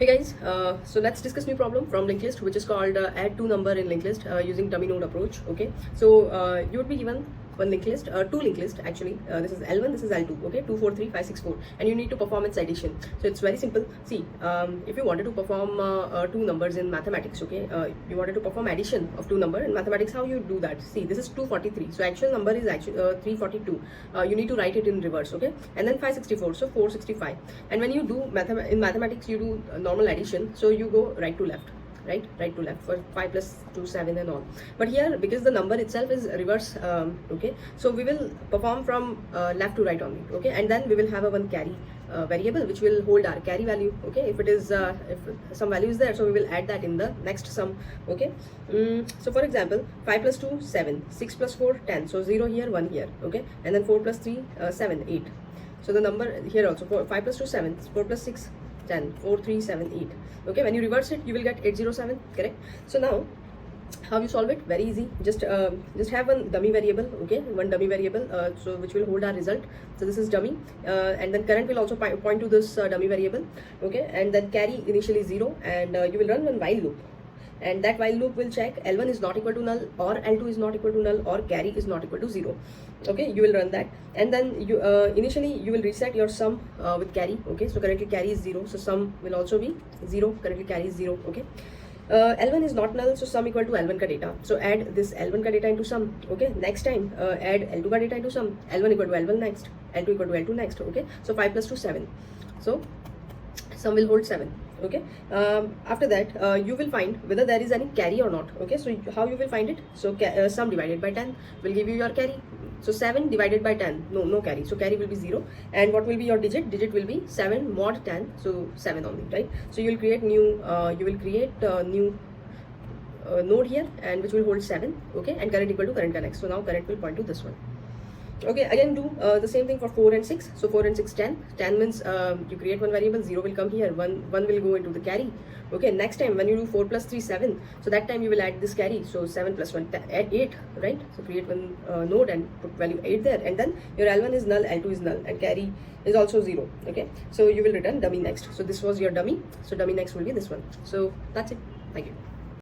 Hey guys, so let's discuss new problem from linked list, which is called add two number in linked list using dummy node approach. Okay, so you would be given one linked list, two linked list actually. This is L1, this is L2. Okay, 2 4 3 5 6 4, and you need to perform its addition. So it's very simple. See, if you wanted to perform two numbers in mathematics, okay, you wanted to perform addition of two number in mathematics. How you do that? See, this is 243. So actual number is actually 342. You need to write it in reverse. Okay, and then 564. So 465. And when you do in mathematics, you do normal addition. So you go right to left. Right to left for 5 plus 2 7 and all. But here, because the number itself is reverse, okay, so we will perform from left to right only. Okay, and then we will have a one carry variable which will hold our carry value. Okay, if it is if some value is there, so we will add that in the next sum. Okay, so for example, 5 plus 2 7, 6 plus 4 10, so 0 here, 1 here. Okay, and then 4 plus 3 7 8. So the number here also, 5 plus 2 7, 4 plus 6 10, 4 3 7 8. Okay, when you reverse it, you will get 807. Correct. So now how you solve it? Very easy. Just have one dummy variable. Okay, one dummy variable, so which will hold our result. So this is dummy, and then current will also point to this dummy variable. Okay, and then carry initially 0, and you will run one while loop, and that while loop will check L1 is not equal to null, or L2 is not equal to null, or carry is not equal to 0. Okay, you will run that, and then you initially you will reset your sum with carry. Okay, so currently carry is 0, so sum will also be 0. Currently carry is 0. Okay, L1 is not null, so sum equal to L1 ka data. So add this L1 ka data into sum. Okay, next time add L2 ka data into sum. L1 equal to L1 next, L2 equal to L2 next. Okay, so 5 plus 2 7. So sum will hold 7. Okay, after that you will find whether there is any carry or not. Okay, so how you will find it? So sum divided by 10 will give you your carry. So 7 divided by 10, no carry, so carry will be 0. And what will be your digit? Digit will be 7 mod 10, so 7 only, right? So you will create new new node here, and which will hold 7. Okay, and current equal to current connect. So now current will point to this one. Okay, again do the same thing for 4 and 6. So 4 and 6 10. 10 means you create one variable, 0 will come here, 1 will go into the carry. Okay, next time when you do 4 plus 3 7, so that time you will add this carry. So 7 plus 1 add 8, right? So create one node and put value 8 there, and then your L1 is null, L2 is null, and carry is also 0. Okay, so you will return dummy next. So this was your dummy. So dummy next will be this one. So that's it. Thank you.